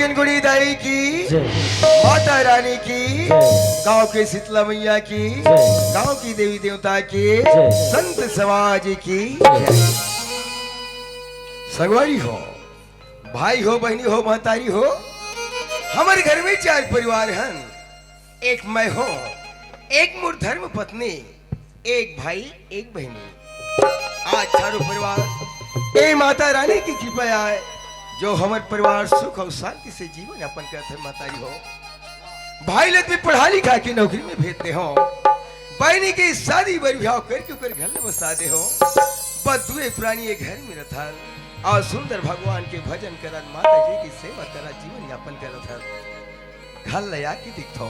गनगुड़ी दाई की, माता रानी की, गांव के शीतला मैया की, गांव की देवी देवता की, संत समाज की। सगवारी हो, भाई हो, बहनी हो, महतारी हो, हमारे घर में 4 परिवार हैं। एक मैं हूँ, एक मोर धर्म पत्नी, एक भाई, एक बहनी। आज चारों परिवार ए माता रानी की कृपा है जो हमारे परिवार सुख और शांति से जीवन यापन करते हैं। मातारी हो, भाई लत में पढ़ा लिखा के नौकरी में भेजते हो, बहनी की शादी बरब्याह करके ऊपर घर में बसा दे हो, बदुए प्राणी एक घर में रथा और सुंदर भगवान के भजन करन, माता जी की सेवा करा, जीवन यापन करत घर लया के दिखो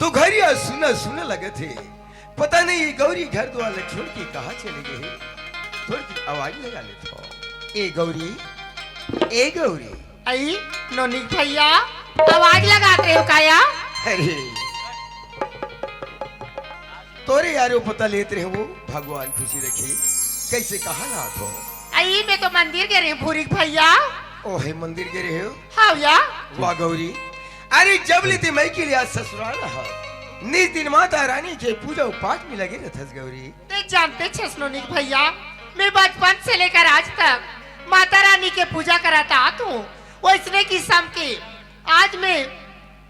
तो घर या सुना सुना लगे थे। पता नहीं ये गौरी घर द्वार छोड़ के कहाँ चले गए। थोड़ी आवाज लगा लेते हो। ए गौरी, ए गौरी। आई नोनिक भैया आवाज लगाते हो काया? अरे तोरे यारो पता लेते रहे वो, भगवान खुशी रखे। कैसे कहा ना हो? आई मैं तो मंदिर गए रही भूरिक भैया। ओहे मंदिर गए रहे हो? हाँ या। वाह गौरी, अरे जब लेते मैं के लिए आज ससुराल रहा, निज दिन माता रानी के पूजा पाठ में लगे रहते गौरी। ते जानते छे नोनिक भैया, मैं बचपन से लेकर आज तक माता रानी के पूजा कराता आत हूँ। वैसने किस्म के आज मैं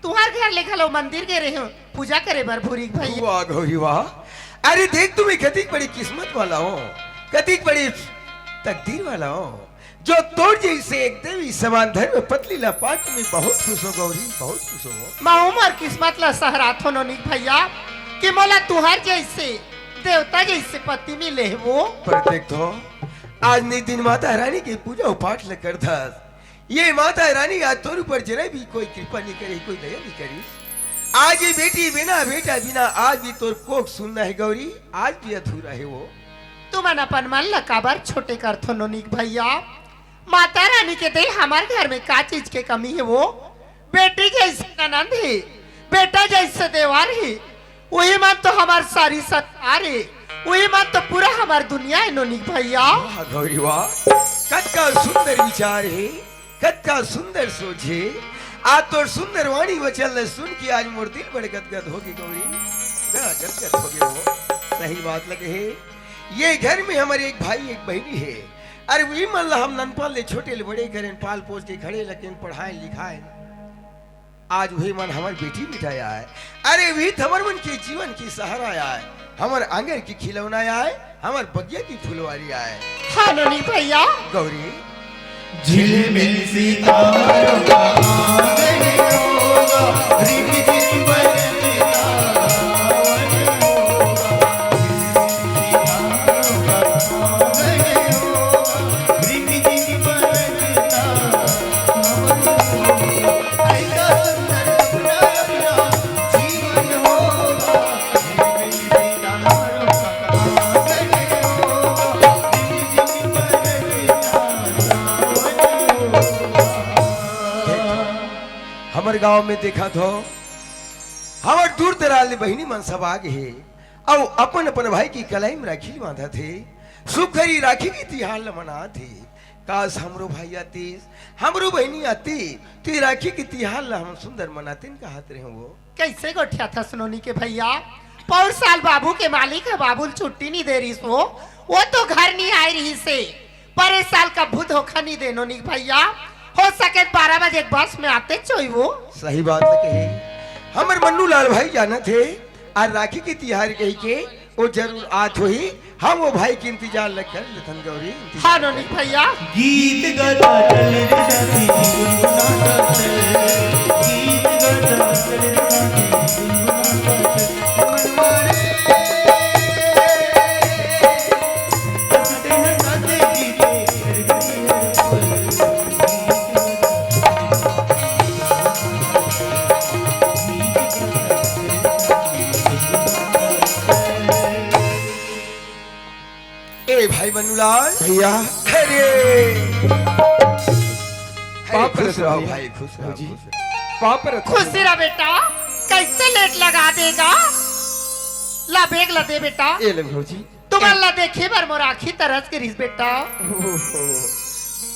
तुम्हारे घर लेकर लो मंदिर गए रही हूँ पूजा करे बर भूरिक भैया। वाह गौरी वाह, अरे देख तुम्हें कति बड़ी किस्मत वाला हो, कति बड़ी तकदीर वाला हो जो तोड़ जैसे एक देवी समान धर्म पतली लपाट में। बहुत खुश हो गौरी, बहुत खुश हो। मैं उमर किस्मत ला सहरात हो नोनिक भैया कि मोला तुहार जैसे देवता जैसे पति मिले वो। पर देख तो आज नहीं दिन माता रानी की पूजा पाठ ल करता, ये माता रानी आज तोर ऊपर जरा भी कोई कृपा नहीं करी, कोई दया नहीं करी। आज ये बेटी बिना बेटा बिना आज भी तोर कोख सुनना है गौरी, आज भी अधूरा है वो। तुम अपन मन लकाबर छोटे कर थो नोनिक भैया। माता रानी के दे हमारे घर में का चीज के कमी है वो? बेटी जैसे ननद है, बेटा जैसे देवार है, वही मन तो हमार सारी संसार है, वही मन तो पूरा हमार दुनिया है नोनिक भैया। वाह गौरी वाह, कत्का सुंदर विचार है, कत्का सुंदर सोच है। आज तो सुंदर वाणी वचन सुन के आज मोर दिल बड़े गदगद होगी गौरी, गदगद हो गए हो। सही बात लगे है, ये घर में हमारे एक भाई एक बहनी है। अरे वही मन हम ननपाल ले छोटे ले बड़े करें, पाल पोस के खड़े लगे, पढ़ाए लिखाए। आज वही मन हमारी बेटी बिठाया है। अरे वही हमारे मन के जीवन की सहारा आए, हमारे आंगन की खिलौना आए, हमारे बगिया की फुलवारी आए। हाँ नोनिक भैया। गौरी झिलमिल सितारों का आंगन होगा, रिम झिम बजता सावन होगा। झिलमिल सितारों का आंगन होगा, रिम झिम बजता सावन होगा। ऐसा सुंदर अपना अपना जीवन होगा। झिलमिल सितारों का आंगन होगा, रिम झिम बजता हमारे गांव में देखा तो हमारे दूर दराज बहिनी मन सब आगे है और अपन अपन भाई की कलाई में राखी बांधा थे, सुखरी राखी की तिहार मना थे। काश हमरो भाई आती, हमरो बहनी आती तो राखी की तिहार हम सुंदर मनाते का हाथ रहे वो। कैसे गोठिया था सोनी के भैया? पौर साल बाबू के मालिक है, बाबू छुट्टी नहीं दे रही सो, वो तो घर नहीं आ रही से। पर इस साल का बुध होखा नहीं दे नोनिक भैया, हो सके 12 बजे बस में आते चोई वो। सही बात कही, हमारे मन्नू लाल भाई जाना थे आज राखी की तिहार कही के वो जरूर आत हुई। हम वो भाई की इंतजार लग कर लखन गौरी। हाँ नोनिक भैया। गीत गाता चल रे साथी गुनगुनाता चल, गीत गाता चल रे साथी गुनगुनाता चल। मनमारे हंसते हंसते गीते हर घड़ी हर पल। ए भाई मन्नूलाल भैया अरे पाप खुश रहो रहो भाई, खुश रहो जी। खुश रहो। पाप रखो खुशी रहा बेटा, कैसे लेट लगा देगा? ला बेग ला दे बेटा। ये ले भौजी। तुम अल्लाह देखे बर मोर आखी तरस के रिस बेटा।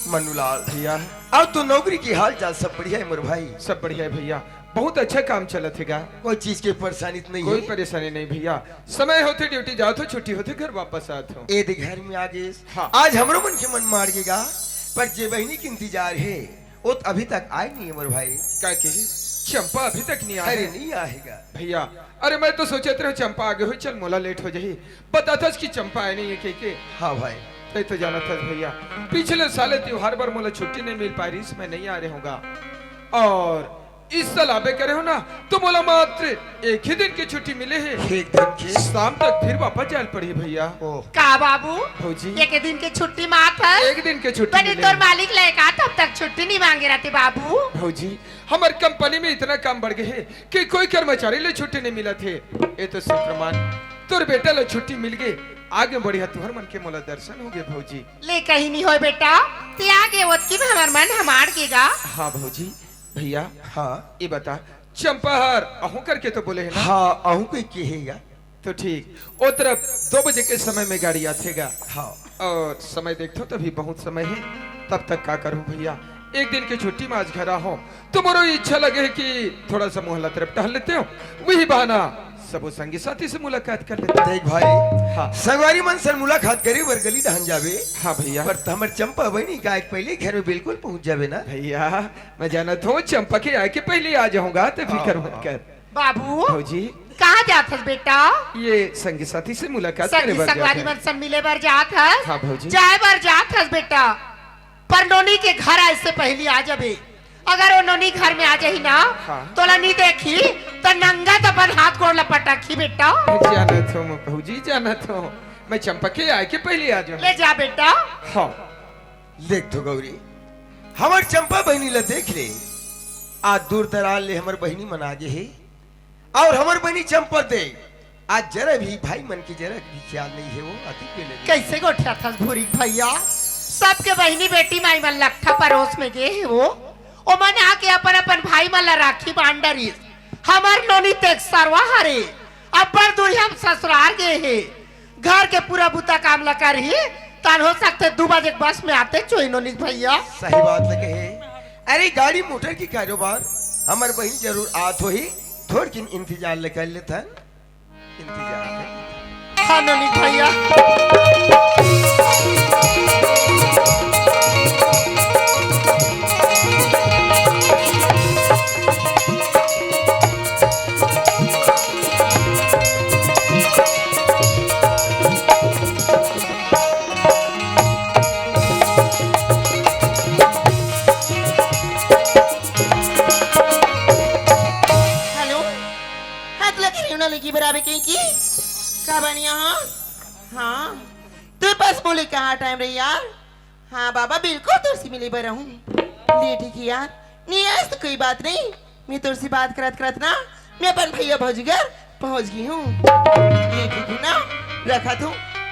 मन्नूलाल भैया अब तो नौकरी की हाल चाल सब बढ़िया है मोर भाई। सब बढ़िया है भैया, बहुत अच्छा काम चलत हैगा, कोई चीज की परेशानी तो नहीं कोई है। परेशानी नहीं भैया। समय होते ड्यूटी जाओ तो छुट्टी होते घर वापस आते हो। ए दे घर में आ गए। हाँ। आज हमरो मन के मन मार गेगा, पर जे बहनी के इंतजार है वो तो अभी तक आए नहीं है मोर भाई। क्या कही, चंपा अभी तक नहीं अरे आया नहीं आएगा भैया। अरे मैं तो सोचे रहो चंपा आगे हुई, चल मोला लेट हो जाही, बता था कि चंपा आए नहीं है के। हाँ भाई। नहीं तो जाना था भैया, पिछले साल त्योहार पर मोला छुट्टी नहीं मिल पाई रही, इसमें नहीं आ रहे होगा। और इस साल आबे करे हो ना तो मोला मात्र एक ही दिन की छुट्टी मिले है, एक दिन के शाम तक फिर वापस जाल पड़ी भैया। ओह का बाबू भौजी एक दिन की छुट्टी मात है। एक दिन की छुट्टी बनी मिले तोर है। मालिक लेगा तब तक छुट्टी नहीं मांगे रहते बाबू। भौजी हमारे कंपनी में इतना काम बढ़ गए है कि कोई कर्मचारी ले छुट्टी नहीं मिला थे। ये तो सिर्फ प्रमाण तोर बेटा ले छुट्टी मिल गई, आगे बढ़िया तुहर मन के मोला दर्शन हो गए भौजी। ले कहीं नहीं हो बेटा, ते आगे वत की हमार मन हमार केगा। हाँ भौजी। भैया हाँ ये बता, चंपाहर अहू करके तो बोले है ना? हाँ अहू कोई कहेगा। तो ठीक, वो तरफ 2 बजे के समय में गाड़ी आतेगा। हाँ और समय देखो तो अभी बहुत समय है, तब तक क्या करूं भैया। एक दिन की छुट्टी में आज घर हो तो मोरो इच्छा लगे है कि थोड़ा सा मोहल्ला तरफ टहल लेते हो, वही बहाना सब संगी साथी से मुलाकात कर लेते। देख भाई, हाँ संगवारी मन से मुलाकात करे वर गली दहन जावे, हाँ भैया। पर हमर चंपा बहनी का एक पहले घर में बिल्कुल पहुंच जावे ना। भैया मैं जाना था चंपा के आए के पहले आ जाऊंगा, तो फिक्र मत कर। बाबू भौजी कहाँ जात हस बेटा? ये संगी साथी से मुलाकात करे संगी बर संगवारी जाते मन सन मिले बर जात हस। हाँ भौजी। जाए बर जात हस बेटा, पर नोनी के घर आए से पहले आ जाबे। अगर वो नोनी घर में आ जाही ना हाँ। तोला नहीं देखी तो नंगा तो अपन हाथ गोड़ लपटाखी बेटा। जाना था मैं भौजी, जाना था मैं चंपा के आए के पहले आ जाऊँ। ले जा बेटा। हाँ देख तो गौरी, हमर चंपा बहनी ला देख ले, आज दूर दराल ले हमर बहनी मन आगे है, और हमर बहनी चंपा दे आज जरा भी भाई मन की जरा भी ख्याल नहीं है, वो अति के ले कैसे गोठिया था भूरी भैया, सबके बहनी बेटी माई मन लट्ठा परोस में गए है वो ओ मन आके अपन अपन भाई मन ला राखी बांडरी। हमर नोनी तेक सरवा हरे अब्बर दूरी हम ससुराल गए है, घर के पूरा बुता काम ला कर ही तन हो सकते 2 बजे बस में आते चोई नोनी भैया। सही बात लगे है। अरे गाड़ी मोटर की कारोबार हमर बहन जरूर आत हो ही, थोड़ किन इंतजार ले कर लेता इंतजार कर। हाँ नोनी भैया। हेलो हाथ लगे रही ना लगी बराबर कहीं की का बनी यहाँ। हाँ तेरे पास बोले कहाँ टाइम रही यार। हाँ बाबा बिल्कुल तुर से मिली बर हूँ। ले ठीक है यार, नहीं आज तो कोई बात नहीं, मैं तुर से बात करत करत ना मैं अपन भैया भौजीगर पहुँच गई हूँ। ले ठीक है ना, रखा तू,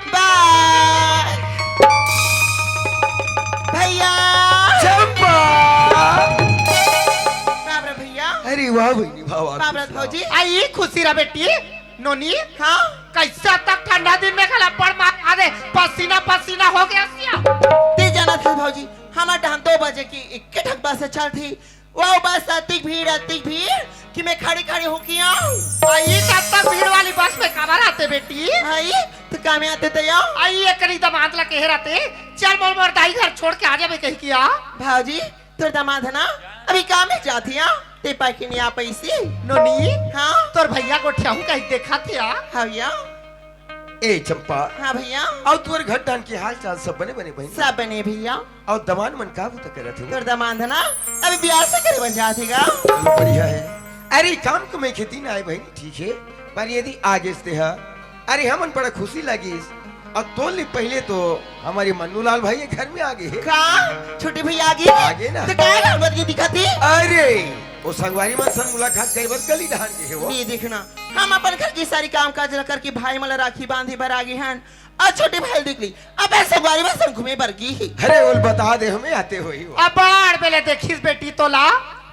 बाय भैया। चंपा, बाबरा भैया, अरे वाह बहनी वाह बाबरा भौजी। आई खुशी रह बेटी नोनी। हाँ कैसा तक ठंडा दिन में खला पड़ मार आदे पसीना पसीना हो गया सिया। ते जाना था भौजी, हमारे टाइम 2 बजे की 1 बस चल थी, वो बस अतिक भीड़ कि मैं खड़ी खड़ी हो किया। आई कब तक भीड़ वाली बस में कबर आते बेटी? भाई तो काम आते थे यार। आई एक करी दमाद ला कह रहते चल मोर मोर दाई घर छोड़ के आ जाबे कह किया। भाजी तेरे दामाद है ना अभी काम में जाती है, ते पाकी नहीं आ पैसी। नोनी हाँ तोर भैया को ठहू कहीं देखा थिया। हाँ भैया। ए चंपा, हाँ भैया और तुअर घर डान के हाल चाल सब बने बने बहन, सब बने भैया। और दमान मन काबू तक करत है। तेरे दामाद है ना अभी ब्याह से करे बन जातेगा। चलो बढ़िया है। अरे काम को मैं खेती ना आए बहन, ठीक है, पर यदि आगे से है, अरे हमन बड़ा खुशी लगी। और तोली पहले तो हमारे मन्नूलाल भाई घर में आ गए है। का छोटी भैया आगे आगे ना। तो क्या गड़बड़ की दिखाती। अरे वो संगवारी मन से मुलाकात करे बस गली ढान के है वो। ये देखना हम अपन घर की सारी काम काज करके भाई मला राखी बांधी बर आगे हैं, और छोटे भाई देख ली अब ऐसे बारी में घूमे बरगी ही। अरे बोल बता दे हमें आते हो ही वो। अब बाढ़ बेले देखिस बेटी तोला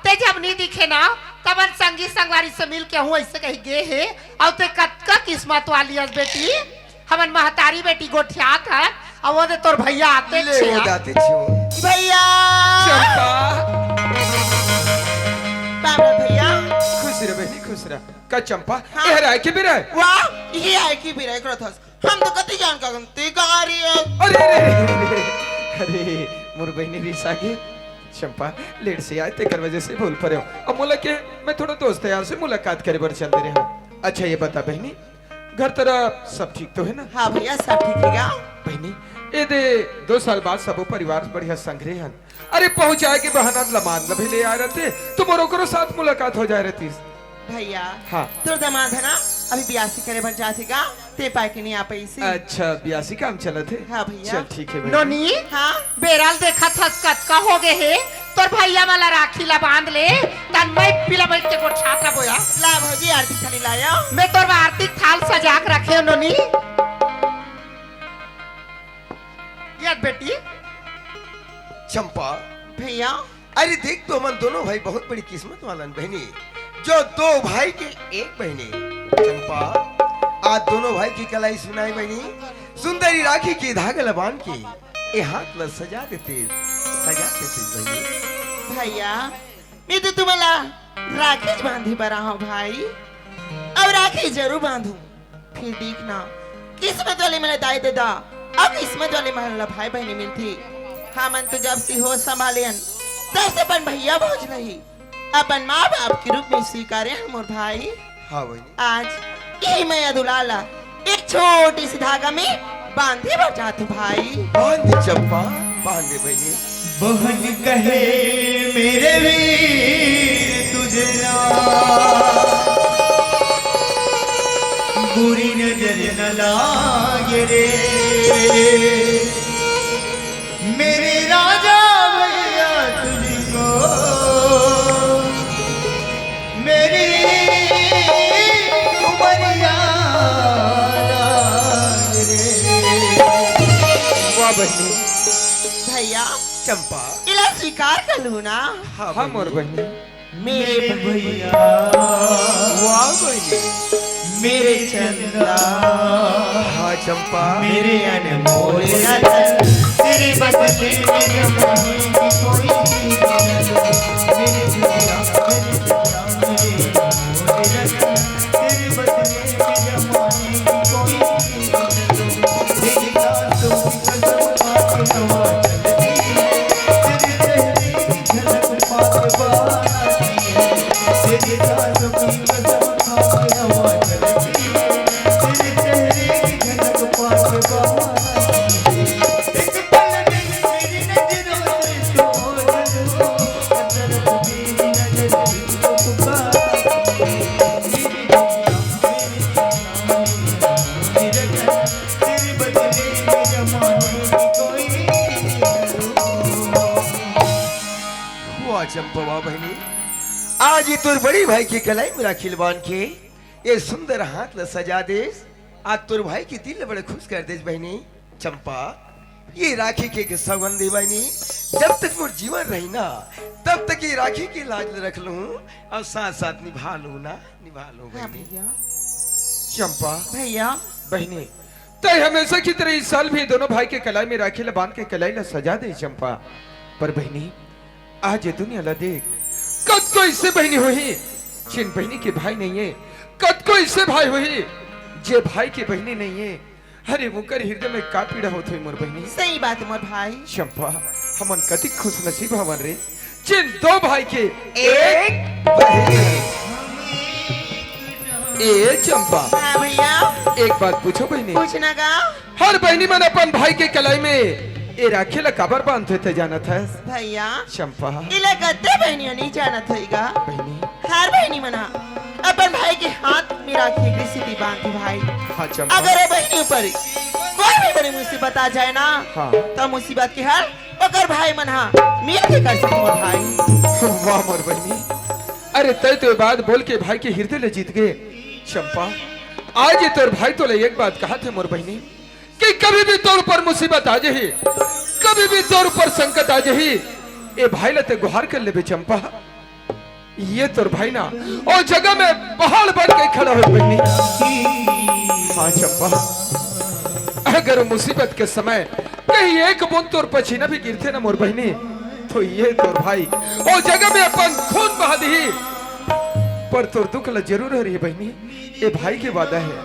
ते जब नहीं दिखे ना तबन संगी संगवारी से मिल के हूँ ऐसे कहीं गे है। और ते कतका किस्मत वाली हस बेटी, हमन महतारी बेटी गोठियात है अब वो दे तोर भैया आते ले छे वो दाते छो भैया चंपा बाबा भैया खुश रह बहनी खुश रह का चंपा हाँ। ए राय के बिरे वाह ये आए की बिराई करत हस हम तो कति जान का गंती कहा रही है अरे अरे अरे मोर बहनी भी सागे चंपा लेट से आए तेकर वजह से भूल पड़े हो अब मोला के मैं थोड़ा दोस्त यार से मुलाकात करे बर चलते रहे हूं। अच्छा ये बता बहनी घर तेरा सब ठीक तो है ना हाँ भैया सब ठीक है क्या बहनी ए दे 2 साल बाद सब परिवार बढ़िया संग्रह हन अरे पहुंचाए के बहाना लमान लभे ले आ रहते तुम और ओकरो साथ मुलाकात हो जाए रहती भैया हाँ। तोर दामाद है ना अभी बियासी करे भर जाती का ते पाए के नहीं आ पाई सी अच्छा 82 काम चला थे हाँ भैया। चल ठीक है बहनी नोनी हाँ बेराल देखा था कतका हो गए है तोर भैया वाला राखी ला बांध ले तन मैं पिला बैठ के को छाता बोया ला भौजी आरती खाली लाया मैं तोर आरती थाल सजा के रखे हो नोनी याद बेटी चंपा भैया अरे देख तो हम दोनों भाई बहुत बड़ी किस्मत वालन बहनी जो 2 भाई के एक बहनी चंपा आज दोनों भाई की कलाई सुनाई बहनी सुंदरी राखी की धागा लबान की ए हाथ ल सजा देते बहनी भैया मैं तो तुम्हाला राखी बांधी बरा हूँ भाई अब राखी जरूर बांधू फिर देखना किस्मत वाले मेरे दाई दादा अब किस्मत वाले मेरा भाई बहनी मिलती हाँ मन तो जब से हो संभालियन तब से अपन भैया भोज नहीं अपन माँ बाप के रूप में स्वीकारे मोर भाई हाँ बहनी आज यही मैं दुलाला एक छोटी सी धागा में बांधे बचा तू भाई बांध चंपा बांध दे बहनी बहन कहे मेरे वीर तुझे ना बुरी नजर न लागे रे मेरे राजा भैया तुझको मेरी उमरिया लागे रे वाह बहनी भैया चंपा इला स्वीकार कर लू ना हाँ हाँ मोर बहनी बहनी मेरे भैया वाह बहनी मेरे चंदा हाँ चंपा मेरे अनमोल रतन तेरे बदले में जमाने की कोई चीज न दो मेरे दुनिया मेरे चंदा मेरे अनमोल रतन तेरे बदले में जमाने की कोई चीज न दो तेरी सांसों की कसम खा के हवा चलती है तेरे चेहरे की झलक पाके बाहर आती है तेरी सांसों की कसम खा के हवा चलती है तेरे चेहरे की झलक पाके बाहर आती है एक पल में मेरी नजरों से तो ओझल हो अदर मेरी नजर तुझको पुकारती है मेरी दुनिया मेरी रतन तेरे बदले में जमाने की कोई वाह चंपा वाह बहनी आज ये तोर बड़ी भाई की कलाई में राखी बांध के ये सुंदर हाथ ल सजा देस आज तोर भाई की दिल बड़े खुश कर देस बहनी चंपा ये राखी के सौगंधी बहनी जब तक मोर जीवन रही ना तब तक ये राखी की लाज रख लूं और साथ साथ निभा लूं ना निभा लूं हाँ बहनी भैया चंपा भैया बहनी तय हमेशा की तरह इस साल भी दोनों भाई के कलाई में राखी बांध के कलाई ला सजा दे चंपा पर बहनी आज ये दुनिया ला देख कद को इससे बहनी हुई जिन बहनी के भाई नहीं है कद को इससे भाई हुई जे भाई की बहनी नहीं है अरे मुकर हृदय में का पीड़ा होत हुई मोर बहनी सही बात है मोर भाई चंपा हमन कति खुश नसीब हवन रे जिन 2 भाई के एक बहनी ए चंपा हाँ भैया एक बात पूछो बहनी पूछना का हर बहनी मन अपन भाई के कलाई में ए राखी ला काबर बांधते थे जाना था भैया चंपा इला गद्दे बहनियों नहीं जाना थईगा बहनी हर बहनी मना अपन भाई के हाथ में राखी की सीधी बांधी भाई हाँ चंपा अगर ये बहनी पर कोई भी बड़ी मुसीबत आ जाए ना हाँ। तो मुसीबत के हल अगर भाई मना मिल के कर सकते मोर भाई वाह मोर बहनी अरे तय तो ये बात बोल के भाई के हृदय ले जीत गए चंपा आज ये तोर भाई तो ले एक बात कहा थे मोर बहनी कि कभी भी तोर ऊपर मुसीबत आ जाही कभी भी तोर ऊपर संकट आ जाही ए भाई लते गुहार कर लेबे चंपा ये तोर भाई ना और जगह में पहाड़ बन के खड़ा हो बहनी हाँ चंपा अगर मुसीबत के समय कहीं एक बूंद तोर पसीना भी गिरते ना मोर बहनी तो ये तोर भाई ओ जगह में अपन खून बहा दी पर तोर दुख ल जरूर हो रही है बहनी ये भाई के वादा है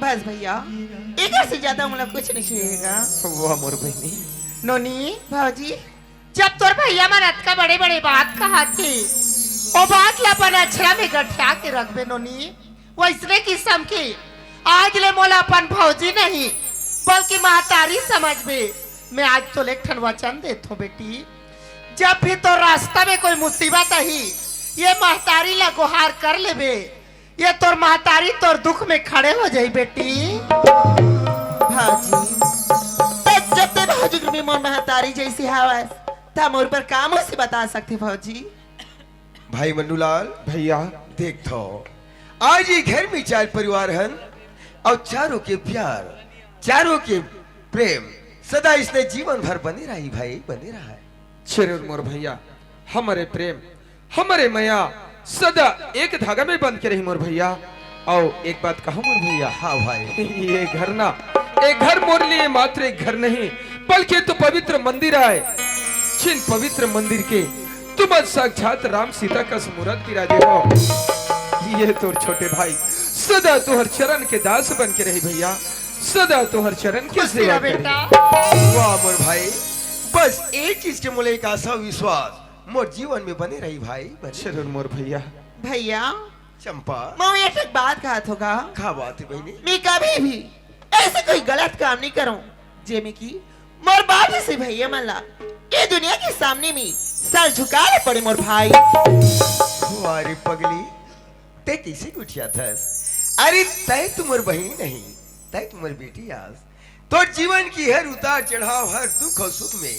बस भैया एक से ज्यादा मुझे कुछ नहीं चाहिएगा। वाह मोर बहनी नोनी भाजी जब तोर भैया मनत का बड़े बड़े बात कहा थी ओ बात लपन अछड़ा में गठिया के रखबे नोनी वैसने किस्म की आज ले मोला अपन भौजी नहीं बल्कि महतारी समझ में मैं आज तो लेखन वचन देता हूँ बेटी जब भी तो रास्ता में कोई मुसीबत आई ये महतारी ला गुहार कर लेबे ये तोर महतारी तोर दुख में खड़े हो जाई बेटी। भाजी जब ते भाजी की मोर महतारी जैसी हवा था मोर पर काम से बता सकते भाजी। भाई मन्नूलाल भैया देख तो आज ये घर में 4 परिवार हन और चारों के प्यार चारों के प्रेम सदा इसने जीवन भर बने रही भाई बने रहा है। जरूर मोर भैया हमारे प्रेम हमारे मैया सदा एक धागा में बंद के रही मोर भैया। और एक बात कहा मोर भैया हाँ भाई ये घर ना एक घर मोर लिए मात्र एक घर नहीं बल्कि तो पवित्र मंदिर आए जिन पवित्र मंदिर के तुम आज साक्षात राम सीता का मूर्त विराजे हो। ये तोर छोटे भाई सदा तुहर चरण के दास बन के रही भैया सदा तुहर चरण के खुश सेवा रह करी। बेटा वाह मोर भाई बस एक चीज के मोले एक आशा विश्वास मोर जीवन में बने रही भाई बने। जरूर मोर भैया भैया चंपा मैं एक बात कहा होगा खा बात है बहनी मैं कभी भी ऐसे कोई गलत काम नहीं करूं जेमे की मोर बाप से भैया मल्ला ये दुनिया के सामने में सर झुका पड़े मोर भाई। अरे पगली ते कैसे उठिया था अरे तय तुमर बहनी नहीं तय तुमर बेटी आज तो जीवन की हर उतार चढ़ाव हर दुख और सुख में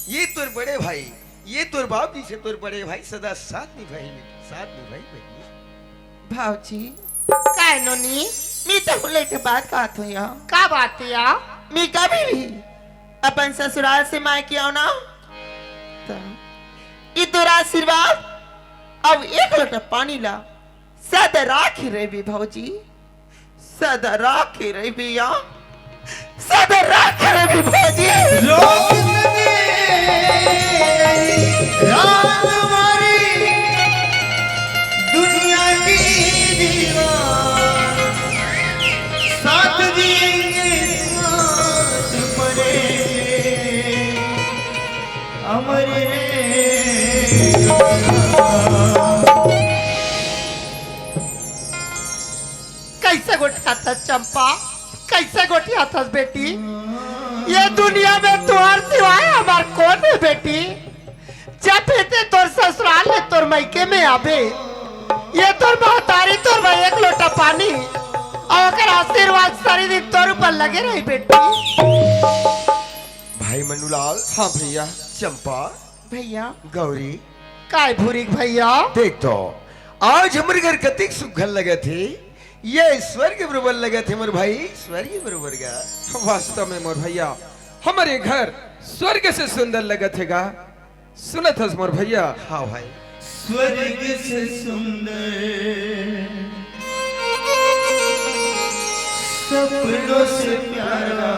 ये तोर बड़े भाई ये तोर बाप जी से तोर बड़े भाई सदा साथ निभाई बहनी। भाजी काय नोनी मैं तो बोले के बात कहा तो या का बात है या मैं कभी भी अपन ससुराल से मायके आओ ना तो ये तोरा आशीर्वाद अब एक लोटा पानी ला सदा राखी रही भी भाजी सदा राखी रही भी या सदा राखी रही भी भाजी। रात हमारी दुनिया की दीवार साथ दिएंगे साथ मरेंगे अमरे कैसे गोटिया था चंपा कैसे गोटिया था बेटी ये दुनिया में तुम्हार सिवाय हमार कौन है बेटी जब ते तोर ससुराल में तोर मायके में आबे ये तोर महतारी तोर भाई एक लोटा पानी और अगर आशीर्वाद सारी दिन तोर ऊपर लगे रही बेटी। भाई मन्नूलाल हाँ भैया चंपा भैया गौरी काय भूरिक भैया देख तो आज हमारे घर कतिक सुखल लगे थे ये स्वर्ग बरोबर लगे थे मोर भाई स्वर्ग बरोबर का वास्तव में मोर भैया हमारे घर स्वर्ग से सुंदर लगत हैगा सुनत हस मोर भैया। हाँ भाई स्वर्ग से सुंदर सपनों से प्यारा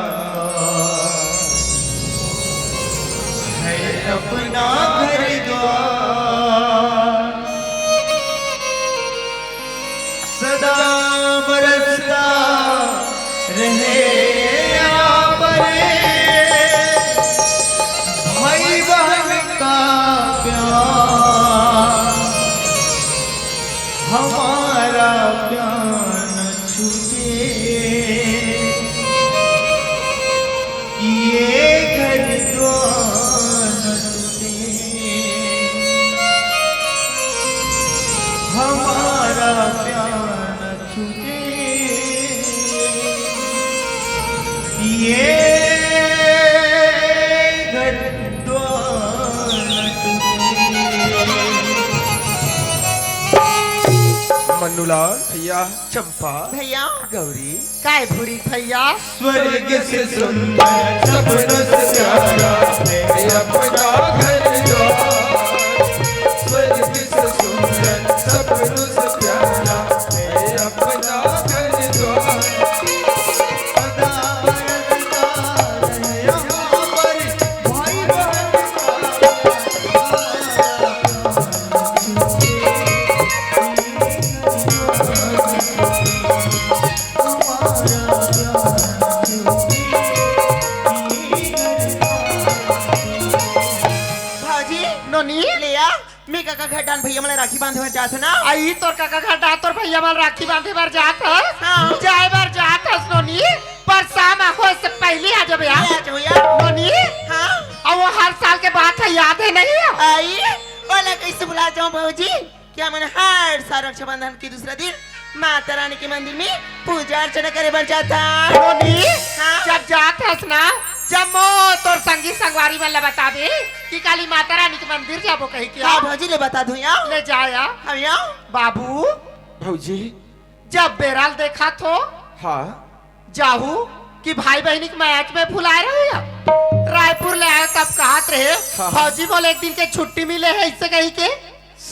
है अपना घर द्वार सदा बरसता रहे यहाँ पर भाई बहन का प्यार हमारा प्यार न छूटे ये घर द्वार न टूटे हमारा प्यार न छूटे ये घर द्वार न टूटे मन्नूलाल भैया चंपा भैया गौरी काय भूरिक भैया स्वर्ग से सुंदर सपनों से प्यारा है अपना घर द्वार स्वर्ग से सुंदर सपनों से प्यारा है अपना घर द्वार सदा रखता रहे यहाँ पर काका घर डाल भैया मला राखी बांधे जात ना आई तोर काका घाटा तोर भैया माल राखी बांधे बार जात है हाँ। जाए बार जात है नोनी पर शाम आखो इससे पहले आ जब यार आज भैया नोनी हाँ अब वो हर साल के बात है याद है नहीं है? आई बोला कैसे बुला जाऊं भाजी क्या मैंने हर साल रक्षाबंधन के दूसरा दिन माता रानी के मंदिर में पूजा अर्चना करे बन जाता नोनी हाँ। जब जात है ना जब मो तोर संगी संगवारी वाला बता दे कि काली माता रानी के मंदिर जाबो कही क्या हाँ भाजी ले बता दूं यार ले जाया हम यार बाबू भौजी जब बेराल देखा तो हाँ जाहू कि भाई बहनी के मैच में फुलाए रहे हो रायपुर ले आए तब कहत रहे हाँ। फौजी बोले एक दिन के छुट्टी मिले है इससे कही के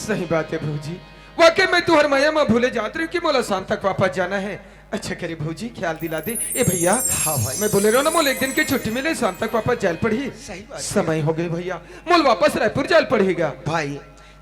सही बात है भौजी वाकई में तुहर मैया में भूले जात रही कि मोला शाम तक वापस जाना है अच्छा करे भौजी ख्याल दिला दे ए भैया हाँ भाई मैं बोले रहा ना मोल एक दिन की छुट्टी मिले शाम तक वापस जाल पड़ी सही बात है। समय हो गए भैया मोल वापस रायपुर जाल पड़ेगा भाई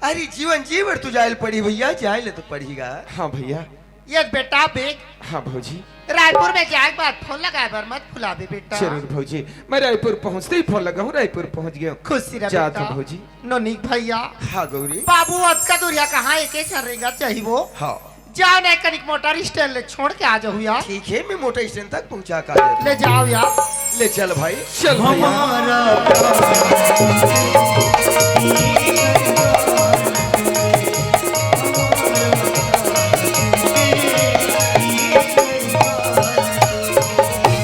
अरे जीवन जीवर तू जायल पड़ी भैया जाए ले तो पड़ेगा। हाँ भैया ये बेटा बेग हाँ भौजी रायपुर में जाए के बाद फोन लगाए बर मत फुलावे बेटा जरूर भौजी मैं रायपुर पहुंचते ही फोन लगा हूँ रायपुर पहुंच गया हूँ। खुशी रह जात बेटा हूँ भौजी नोनिक भैया हाँ गौरी बाबू अतका दूरिया कहाँ एक चलेगा चाहिए वो हाँ जाओ ना कनिक मोटर स्टैंड ले छोड़ के आ जाओ यार ठीक है मैं मोटर स्टैंड तक पहुंचा कर देता ले जाओ यार हूं। ले चल भाई चल भैया हमारा